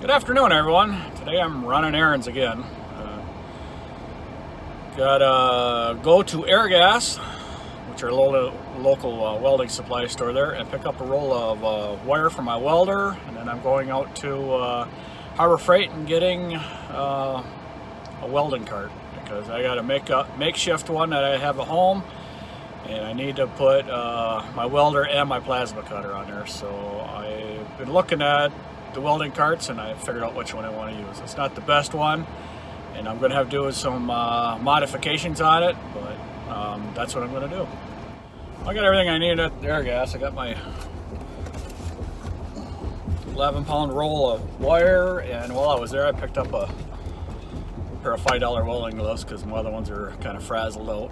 Good afternoon, everyone. Today I'm running errands again. Gotta go to Airgas, which are a local welding supply store there, and pick up a roll of wire for my welder. And then I'm going out to Harbor Freight and getting a welding cart, because I got a makeshift one that I have at home, and I need to put my welder and my plasma cutter on there. So I've been looking at the welding carts and I figured out which one I want to use. It's not the best one, and I'm going to have to do some modifications on it, but that's what I'm going to do. I got everything I need at Airgas. I got my 11-pound roll of wire, and while I was there I picked up a pair of $5 welding gloves, because my other ones are kind of frazzled out,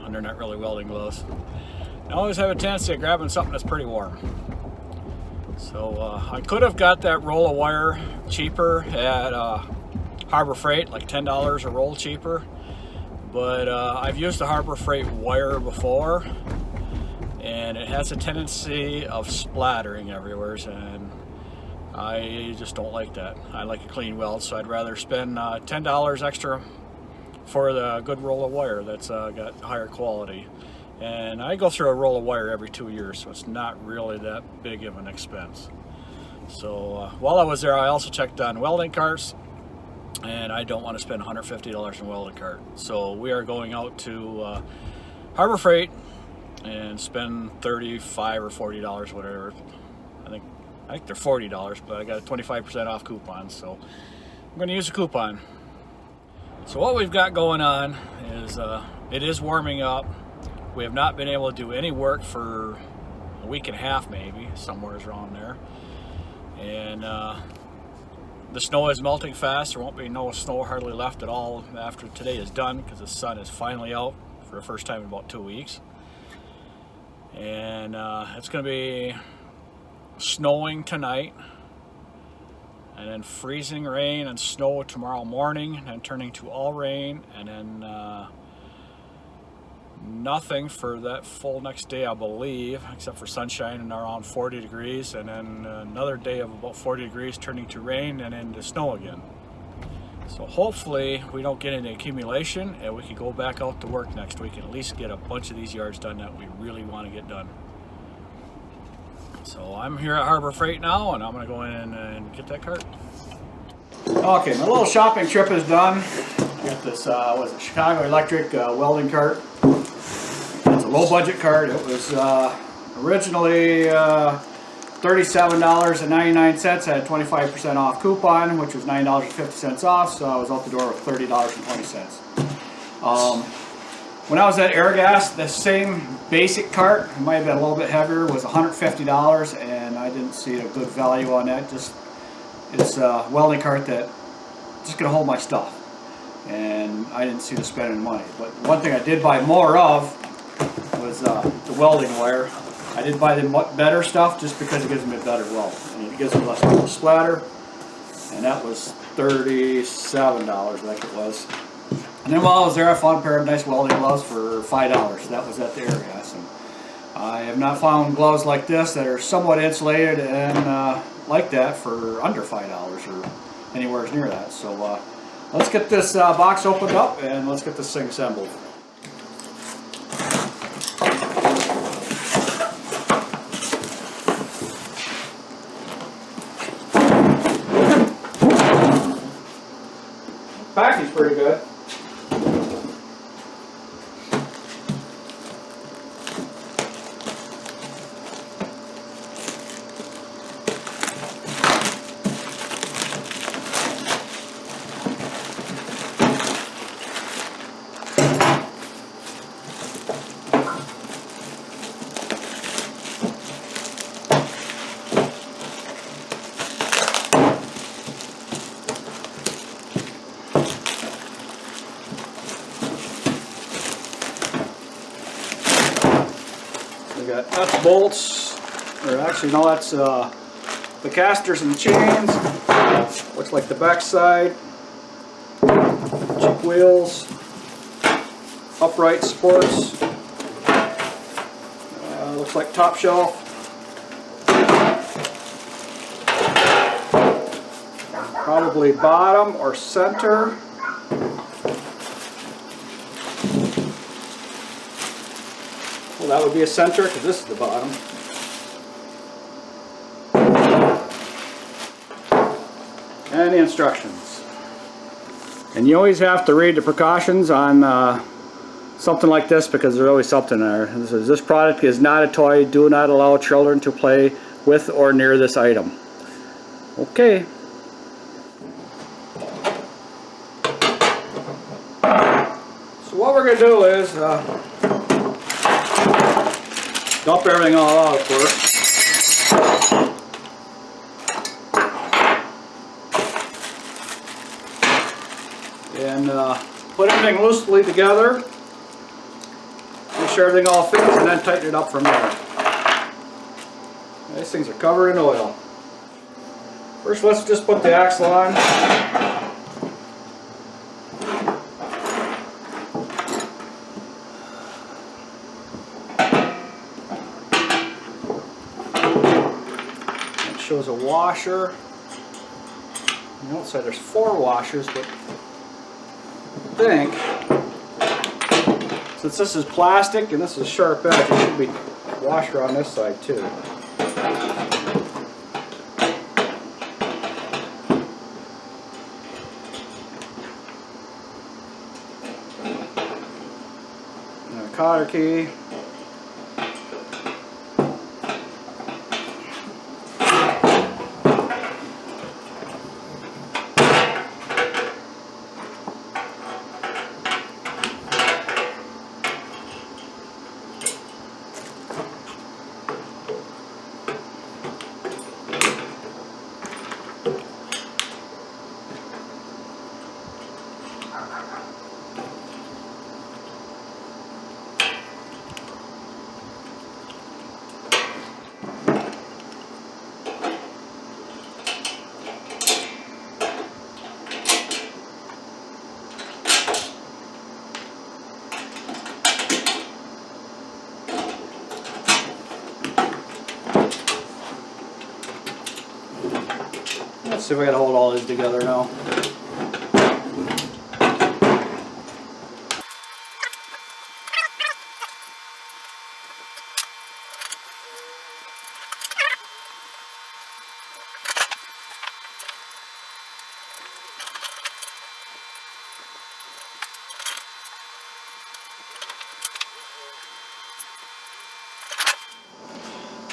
and they're not really welding gloves. I always have a tendency of grabbing something that's pretty warm. So I could have got that roll of wire cheaper at Harbor Freight, like $10 a roll cheaper, but I've used the Harbor Freight wire before, and it has a tendency of splattering everywhere, and I just don't like that. I like a clean weld, so I'd rather spend $10 extra for the good roll of wire that's got higher quality. And I go through a roll of wire every 2 years, so it's not really that big of an expense. So while I was there, I also checked on welding carts, and I don't want to spend $150 on a welding cart. So we are going out to Harbor Freight and spend $35 or $40, whatever. I think they're $40, but I got a 25% off coupon, so I'm going to use a coupon. So what we've got going on is it is warming up. We have not been able to do any work for a week and a half, maybe, somewhere around there. And the snow is melting fast. There won't be no snow hardly left at all after today is done, because the sun is finally out for the first time in about 2 weeks. And it's going to be snowing tonight, and then freezing rain and snow tomorrow morning, and then turning to all rain, and then nothing for that full next day, I believe, except for sunshine and around 40 degrees, and then another day of about 40 degrees turning to rain and then to snow again. So hopefully we don't get any accumulation, and we can go back out to work next week and at least get a bunch of these yards done that we really want to get done. So I'm here at Harbor Freight now, and I'm going to go in and get that cart. Okay, my little shopping trip is done. I got this Chicago Electric welding cart. It's a low budget cart. It was originally $37.99. I had 25% off coupon, which was $9.50 off, so I was out the door with $30.20. When I was at Airgas, the same basic cart, it might have been a little bit heavier, was $150, and I didn't see a good value on that. It's a welding cart that just gonna hold my stuff, and I didn't see the spending money. But one thing I did buy more of was the welding wire. I did buy the better stuff just because it gives me a better weld, and it gives me less splatter, and that was $37, I think it was. And then while I was there, I found a pair of nice welding gloves for $5. That was at the Airgas, and I have not found gloves like this that are somewhat insulated and like that for under $5 or anywhere near that. So let's get this box opened up and let's get this thing assembled. Packing's pretty good. We got nuts, bolts, or actually no, that's the casters and the chains. Looks like the back side. Cheap wheels, upright supports. Looks like top shelf. Probably bottom or center. Well, that would be a center because this is the bottom. And the instructions. And you always have to read the precautions on something like this because there's always something there. This product is not a toy. Do not allow children to play with or near this item. Okay. So what we're going to do is dump everything all out first. And put everything loosely together. Make sure everything all fits and then tighten it up from there. These things are covered in oil. First, let's just put the axle on. It shows a washer. On the outside there's 4 washers, but I think since this is plastic and this is a sharp edge, there should be a washer on this side too. And a cotter key. Let's see if I gotta hold all these together now.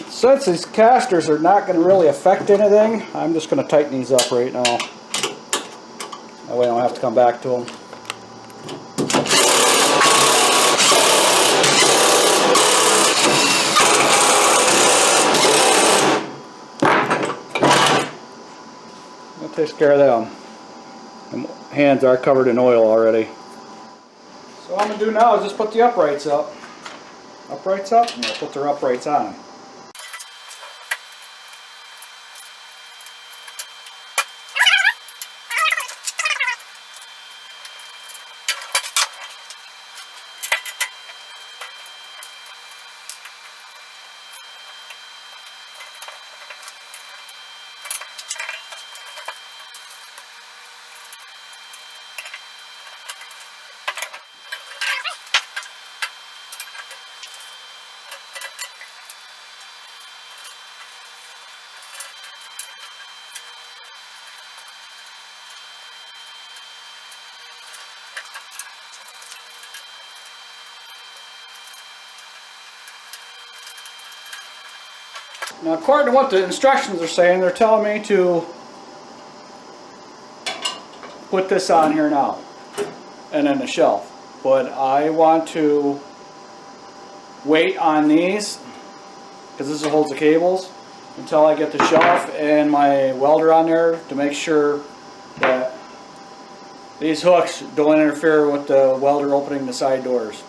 Since these casters are not going to really affect anything, I'm just going to tighten these up right now. That way I don't have to come back to them. That takes care of them. And hands are covered in oil already. So what I'm going to do now is just put the uprights up. Uprights up, and I'll put their uprights on. Now, according to what the instructions are saying, they're telling me to put this on here now and then the shelf. But I want to wait on these because this holds the cables until I get the shelf and my welder on there to make sure that these hooks don't interfere with the welder opening the side doors.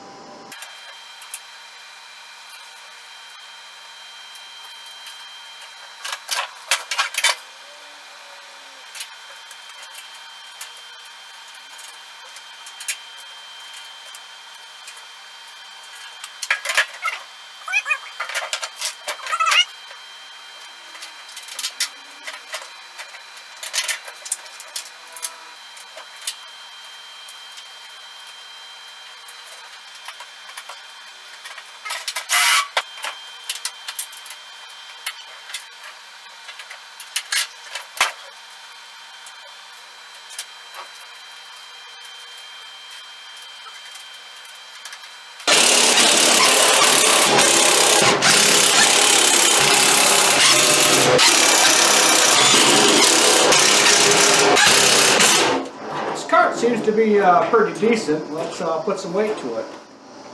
seems to be pretty decent. Let's put some weight to it.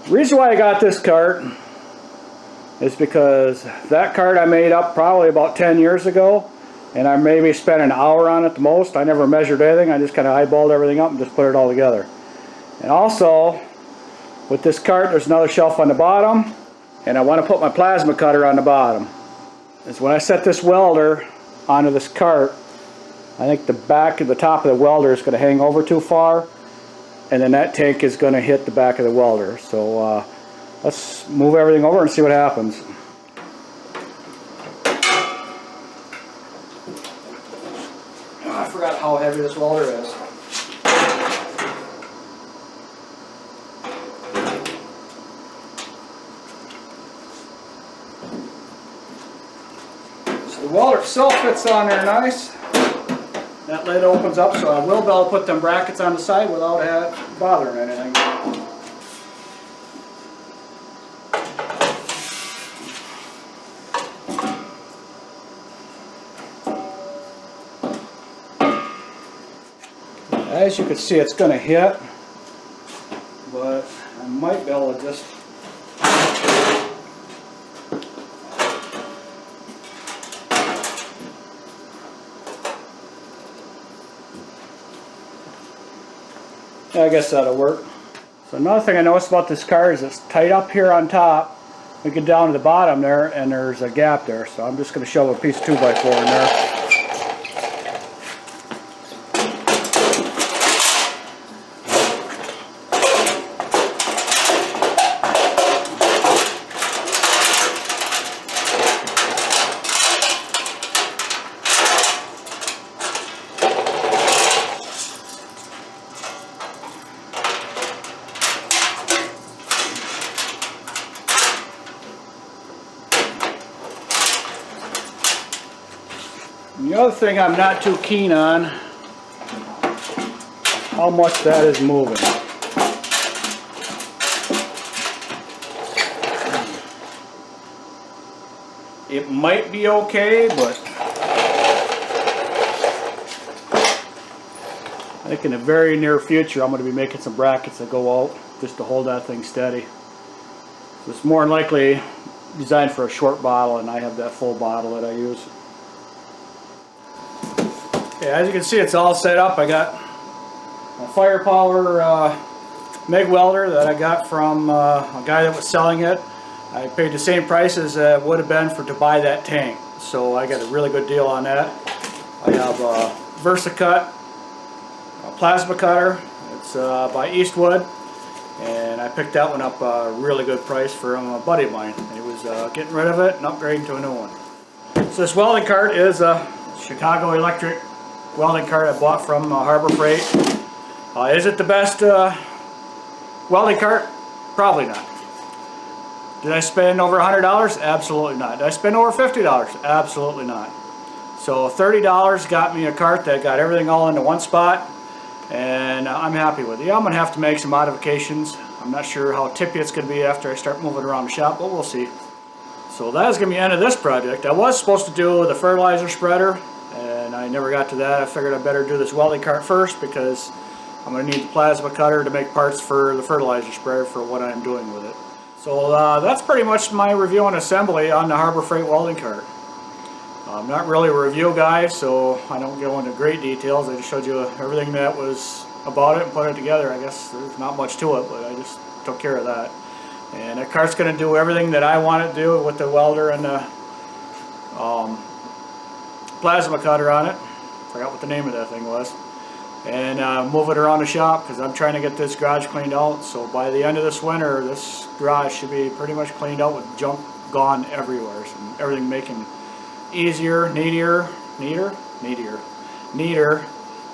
The reason why I got this cart is because that cart I made up probably about 10 years ago, and I maybe spent an hour on it the most. I never measured anything. I just kind of eyeballed everything up and just put it all together. And also, with this cart, there's another shelf on the bottom, and I want to put my plasma cutter on the bottom. Is when I set this welder onto this cart, I think the back of the top of the welder is going to hang over too far, and then that tank is going to hit the back of the welder. So let's move everything over and see what happens. I forgot how heavy this welder is. So the welder itself fits on there nice. That lid opens up, so I will be able to put them brackets on the side without bothering anything. As you can see, it's going to hit, but I might be able to just I guess that'll work. So another thing I noticed about this car is it's tight up here on top. We get down to the bottom there, and there's a gap there. So I'm just going to shove a piece of 2x4 in there. And the other thing I'm not too keen on, how much that is moving. It might be okay, but I think in the very near future I'm going to be making some brackets that go out just to hold that thing steady. So it's more than likely designed for a short bottle, and I have that full bottle that I use. Okay, as you can see, it's all set up. I got a firepower MIG welder that I got from a guy that was selling it. I paid the same price as it would have been to buy that tank, so I got a really good deal on that. I have a VersaCut a plasma cutter. It's by Eastwood, and I picked that one up a really good price from a buddy of mine. He was getting rid of it and upgrading to a new one. So this welding cart is a Chicago Electric welding cart I bought from Harbor Freight. Is it the best welding cart? Probably not. Did I spend over $100? Absolutely not. Did I spend over $50? Absolutely not. So $30 got me a cart that got everything all into one spot, and I'm happy with it. Yeah, I'm going to have to make some modifications. I'm not sure how tippy it's going to be after I start moving around the shop, but we'll see. So that is going to be the end of this project. I was supposed to do the fertilizer spreader, and I never got to that. I figured I better do this welding cart first because I'm going to need the plasma cutter to make parts for the fertilizer spreader for what I'm doing with it. So that's pretty much my review and assembly on the Harbor Freight welding cart. I'm not really a review guy, so I don't go into great details. I just showed you everything that was about it and put it together. I guess there's not much to it, but I just took care of that. And that cart's going to do everything that I want it to do with the welder and the plasma cutter on it. Forgot what the name of that thing was. And move it around the shop because I'm trying to get this garage cleaned out. So by the end of this winter, this garage should be pretty much cleaned out with junk gone everywhere. So everything making easier, neater,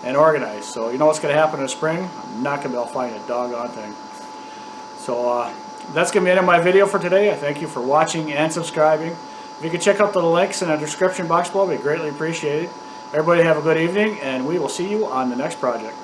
and organized. So you know what's going to happen in the spring? I'm not going to be able to find a doggone thing. So that's going to be the end of my video for today. I thank you for watching and subscribing. If you could check out the links in the description box below, it'd be greatly appreciated. Everybody have a good evening, and we will see you on the next project.